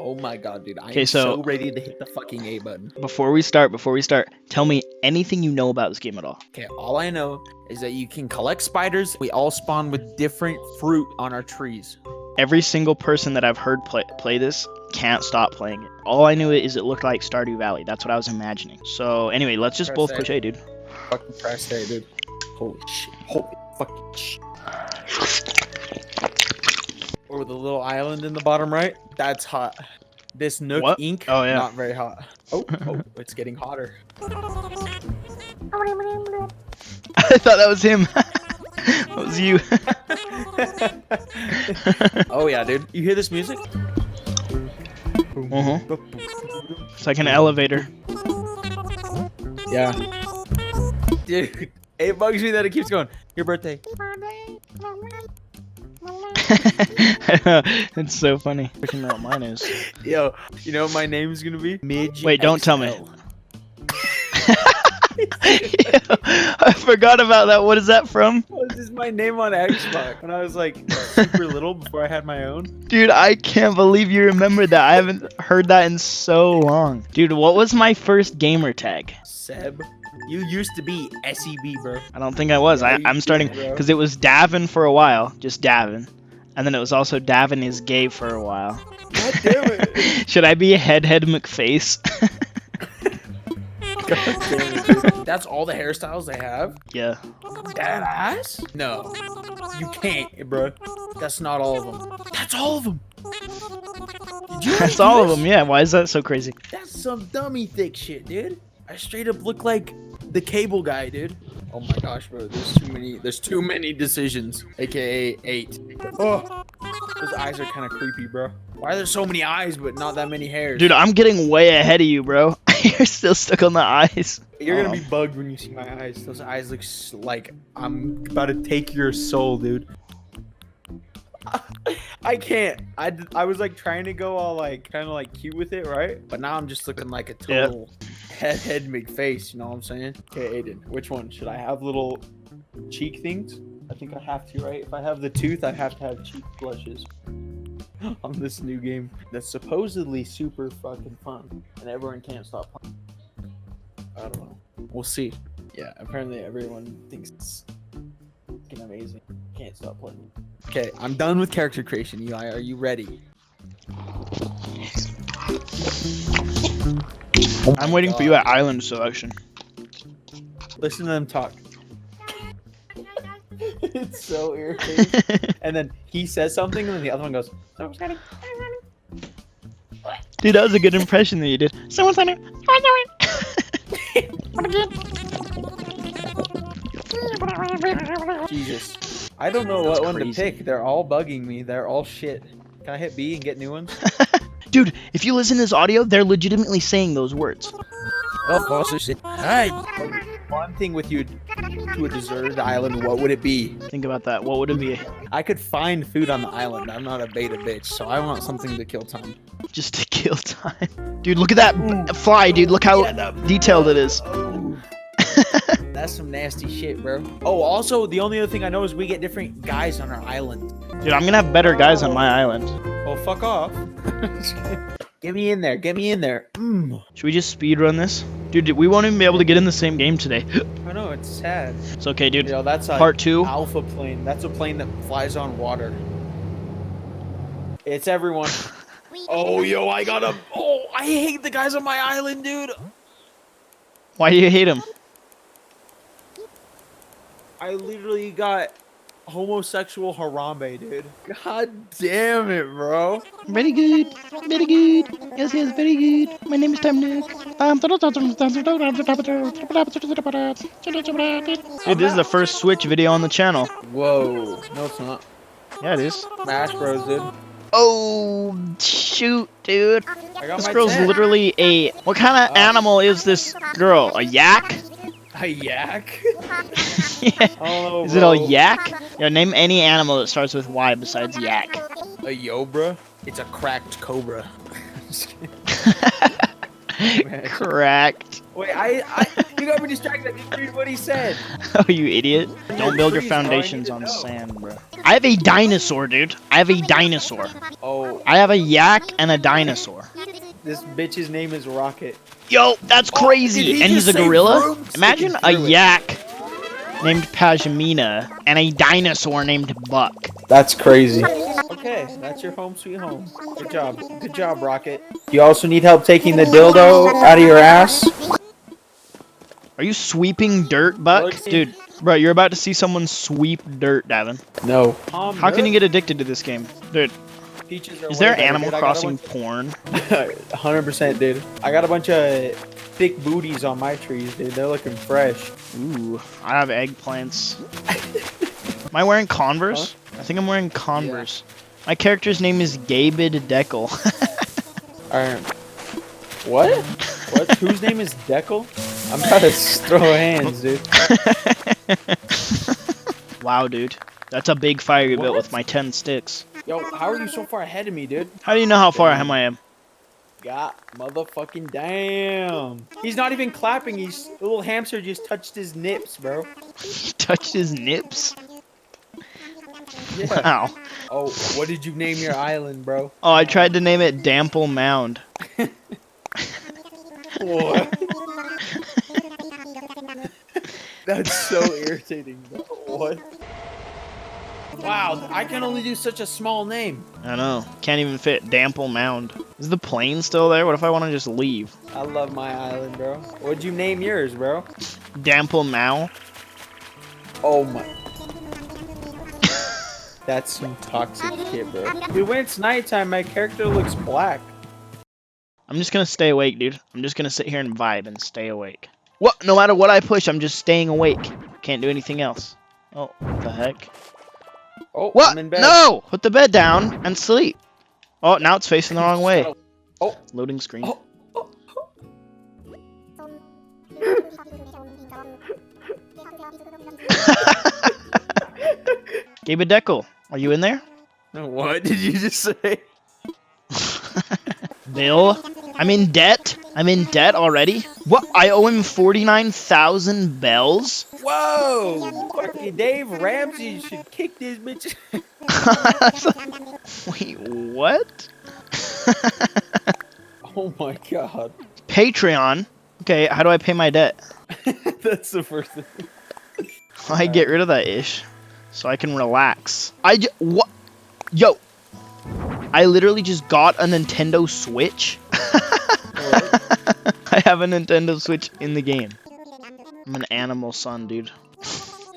Oh my god, dude. I Okay, am so- so ready to hit the fucking A button. Before we start, tell me anything you know about this game at all. Okay, all I know is that you can collect spiders. We all spawn with different fruit on our trees. Every single person that I've heard play this can't stop playing it. All I knew is it looked like Stardew Valley. That's what I was imagining. So anyway, let's just both push A, dude. Fucking press A, dude. Holy shit. Holy fucking shit. Or the little island in the bottom right. That's hot. This Nook What? ink, Oh, yeah. not very hot. Oh, it's getting hotter. I thought that was him. That was you. Oh yeah, dude. You hear this music? It's like an elevator. Yeah. Dude, it bugs me that it keeps going. Your birthday. It's so funny. I don't know what mine is. Yo, you know what my name's gonna be? Midge. Wait, don't tell me. XL. I forgot about that. What is that from? This is my name on Xbox when I was like super little before I had my own. Dude, I can't believe you remember that. I haven't heard that in so long. Dude, what was my first gamer tag? Seb. You used to be SEB, bro. I don't think I was. Yeah, I'm starting bro. because it was Davin for a while, just Davin. And then it was also Davin is gay for a while. God damn it. Should I be Head McFace? God damn it, dude. That's all the hairstyles they have? Yeah. That ass? No. You can't, bro. That's not all of them. That's all of them. Did you That's do all of this? them, yeah. Why is that so crazy? That's some dummy thick shit, dude. I straight up look like the cable guy, dude. Oh my gosh, bro. There's too many decisions. AKA 8. Oh. Those eyes are kind of creepy, bro. Why are there so many eyes but not that many hairs? Dude, I'm getting way ahead of you, bro. You're still stuck on the eyes. You're gonna be bugged when you see my eyes. Those eyes look like I'm about to take your soul, dude. I can't. I was like trying to go all like kind of like cute with it, right? But now I'm just looking like a total head McFace. You know what I'm saying? Okay, Aiden, which one should I have? Little cheek things? I think I have to, right? If I have the tooth, I have to have cheek blushes. On this new game that's supposedly super fucking fun, and everyone can't stop playing. I don't know. We'll see. Yeah, apparently everyone thinks it's fucking amazing. Can't stop playing. Okay, I'm done with character creation. Eli, are you ready? I'm waiting for you at island selection. Listen to them talk. It's so irritating. And then he says something, and then the other one goes, "So exciting." Dude, that was a good impression that you did. Someone's on it. Jesus. I don't know That's what one to crazy. pick. They're all bugging me. They're all shit. Can I hit B and get new ones? Dude, if you listen to this audio, they're legitimately saying those words. Oh, also shit. Alright. One thing with you to a deserted island, what would it be? Think about that. What would it be? I could find food on the island. I'm not a beta bitch, so I want something to kill time. Just to kill time. Dude, look at that fly, dude. Look how detailed it is. That's some nasty shit, bro. Oh, also, the only other thing I know is we get different guys on our island. Dude, I'm gonna have better guys on my island. Oh, fuck off. Get me in there. Get me in there. Should we just speedrun this? Dude, we won't even be able to get in the same game today. I know, it's sad. It's okay, dude. You know, that's a Part 2. alpha plane. That's a plane that flies on water. It's everyone. Oh, yo, I got a... Oh, I hate the guys on my island, dude. Why do you hate him? I literally got homosexual Harambe, dude. God damn it, bro. Very good. Very good. Yes, yes, very good. My name is Tamnik. Dude, this is the first Switch video on the channel. Whoa. No, it's not. Yeah, it is. Smash Bros, dude. Oh, shoot, dude. I got This my girl's 10. literally a... What kind of animal is this girl? A yak? A yak? Yeah. Oh, Is it a yak? Yo, name any animal that starts with Y besides yak. A yobra? It's a cracked cobra. Cracked. Wait, you got me distracted. I didn't read what he said. Oh, you idiot. Don't build your Trees, bro. I need foundations to on know. sand, bro. I have a dinosaur, dude. I have a dinosaur. Oh, I have a yak and a dinosaur. this bitch's name is Rocket. Yo, that's crazy. Did And he's a just say gorilla? broom? Imagine a Sticking through it. yak named Pashmina and a dinosaur named Buck. That's crazy. Okay, that's your home sweet home. Good job. Good job, Rocket. You also need help taking the dildo out of your ass? Are you sweeping dirt, Buck? Look, see- Dude, bro, you're about to see someone sweep dirt, Davin. No. How can you get addicted to this game? Dude, Peaches are is there way better, Animal dude. I got a Crossing porn? 100%, dude. I got a bunch of thick booties on my trees, dude. They're looking fresh. Ooh, I have eggplants. Am I wearing Converse? I think I'm wearing Converse. My character's name is Gabid Deckel. What? What? Whose name is Deckel? I'm about to throw hands, dude. Wow, dude. That's a big fire you built What? with my 10 sticks. Yo, how are you so far ahead of me, dude? How do you know how far ahead I am? God, motherfucking damn. He's not even clapping. He's the little hamster just touched his nips, bro. He touched his nips? Yeah. Wow. Oh, what did you name your island, bro? Oh, I tried to name it Dample Mound. What? That's so irritating, bro. What? Wow, I can only do such a small name. I know. Can't even fit Dample Mound. Is the plane still there? What if I want to just leave? I love my island, bro. What'd you name yours, bro? Dample Mao? Oh my. That's some toxic shit, bro. Dude, when it's nighttime, my character looks black. I'm just gonna stay awake, dude. I'm just gonna sit here and vibe and stay awake. What? No matter what I push, I'm just staying awake. Can't do anything else. Oh, what the heck? Oh, What? I'm in bed. No! Put the bed down and sleep. Oh, now it's facing the wrong way. Oh. Loading screen. Oh. Gabe Deckel, are you in there? What did you just say? Bill, I'm in debt. I'm in debt already. What? I owe him 49,000 bells? Whoa! Fucking Dave Ramsey should kick this bitch. Wait, what? Oh my god. Patreon. Okay, how do I pay my debt? That's the first thing. I get rid of that ish, so I can relax. What? Yo, I literally just got a Nintendo Switch. I have a Nintendo Switch in the game. I'm an animal son, dude.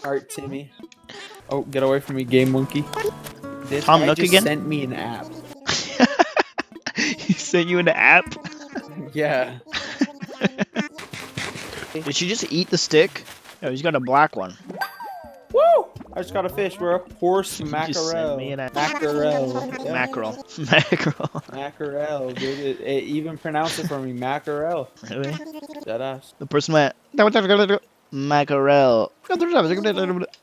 Alright, Timmy. Oh, get away from me, game monkey. This Tom guy Nook just again? sent me an app. He sent you an app? Yeah. Did she just eat the stick? Oh, he's got a black one. Woo! I just got a fish, bro. Horse You just mackerel. sent me an app. Mackerel. Yeah. Mackerel. Mackerel. Mackerel, dude. It even pronounced it for me. Mackerel. Really? Deadass. The person went, mackerel.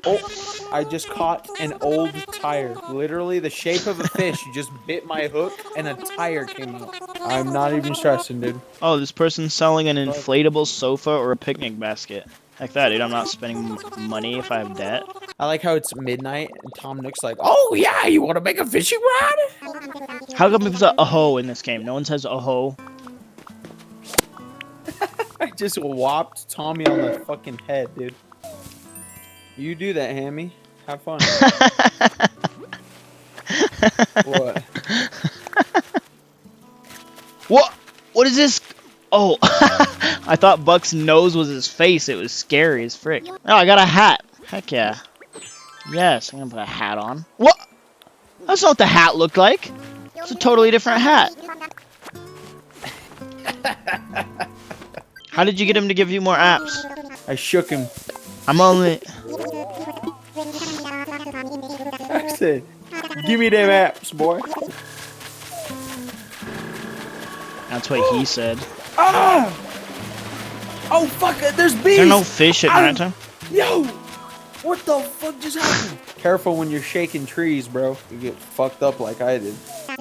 Oh, I just caught an old tire. Literally the shape of a fish. You just bit my hook and a tire came out. I'm not even stressing, dude. Oh, this person's selling an inflatable sofa or a picnic basket. Heck that, dude. I'm not spending money if I have debt. I like how it's midnight and Tom Nook's like, oh yeah, you want to make a fishing rod? How come it's a ho in this game? No one says a ho. I just whopped Tommy on the fucking head, dude. You do that, Hammy. Have fun. What? What? What is this? Oh, I thought Buck's nose was his face. It was scary as frick. Oh, I got a hat. Heck yeah. Yes, I'm gonna put a hat on. What? That's not what the hat looked like. It's a totally different hat. How did you get him to give you more apps? I shook him. I'm only... I said, give me them apps, boy. That's what he said. Ah! Oh, fuck, there's bees! Is there no fish at nighttime? Yo! What the fuck just happened? Careful when you're shaking trees, bro. You get fucked up like I did.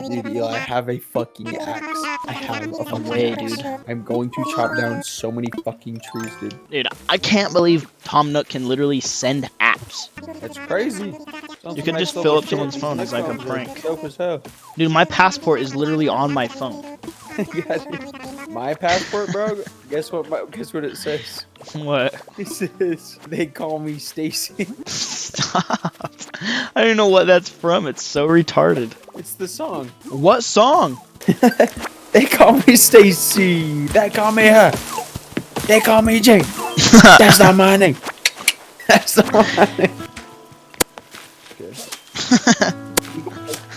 Dude, Eli, I have a fucking axe. I have a fucking axe. Dude. I'm going to chop down so many fucking trees, dude. Dude, I can't believe Tom Nook can literally send apps. That's crazy. You could just fill up someone's phone as like a prank. Dope as hell. Dude, my passport is literally on my phone. Yeah, dude. My passport, bro. Guess what? Guess what it says? What? It says they call me Stacy. Stop. I don't know what that's from. It's so retarded. It's the song. What song? They call me Stacy. They call me her. They call me Jay. That's not my name. That's not my name.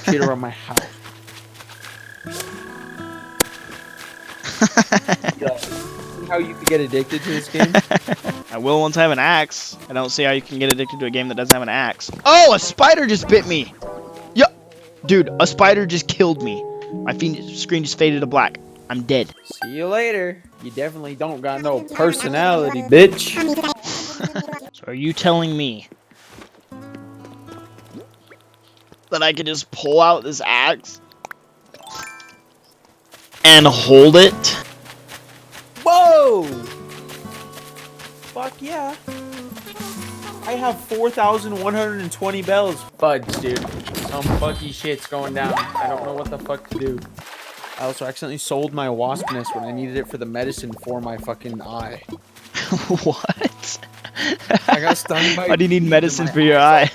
Get around my house. See how you can get addicted to this game? I will once I have an axe. I don't see how you can get addicted to a game that doesn't have an axe. Oh, a spider just bit me. Yeah, dude, a spider just killed me. My screen just faded to black. I'm dead. See you later. You definitely don't got no personality, bitch. So are you telling me that I could just pull out this axe and hold it? Whoa! Fuck yeah. I have 4,120 bells. Fudge, dude. Some fucky shit's going down. I don't know what the fuck to do. I also accidentally sold my wasp nest when I needed it for the medicine for my fucking eye. What? I got stung by. Why do you need medicine for your eye?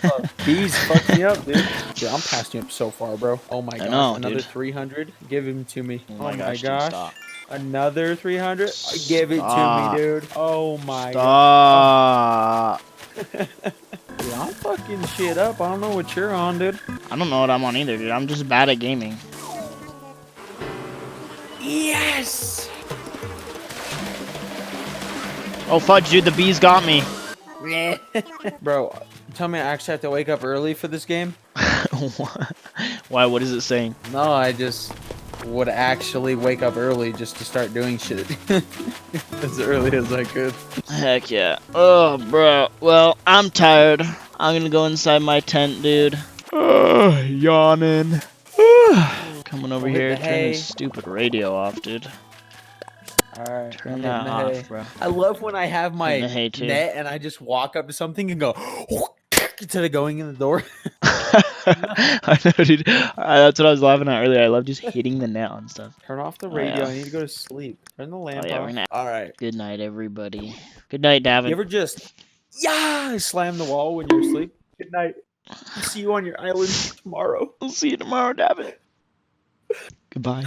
Bees fucked me up, dude. Dude, I'm passing you up so far, bro. Oh my god. know, Another dude. 300. Give him to me. Oh my gosh. Dude, stop. Another 300. Give it to me, dude. Oh my god. Dude, I'm fucking shit up. I don't know what you're on, dude. I don't know what I'm on either, dude. I'm just bad at gaming. Yes! Oh, fudge, dude. The bees got me. Bro, tell me I actually have to wake up early for this game? Why? What is it saying? No, I just would actually wake up early just to start doing shit as early as I could. Heck yeah. Oh, bro. Well, I'm tired. I'm gonna go inside my tent, dude. Yawning. Coming over here, turn this stupid radio off, dude. Alright, Turn that off, bro. I love when I have my hay too. net and I just walk up to something and go instead of going in the door. I know, dude. That's what I was laughing at earlier. I love just hitting the net on stuff. Turn off the radio. yeah. I need to go to sleep. Turn the lamp yeah, off. Alright. Good night, everybody. Good night, Davin. You ever just slam the wall when you're asleep? Good night. I'll see you on your island tomorrow. I'll see you tomorrow, Davin. Goodbye.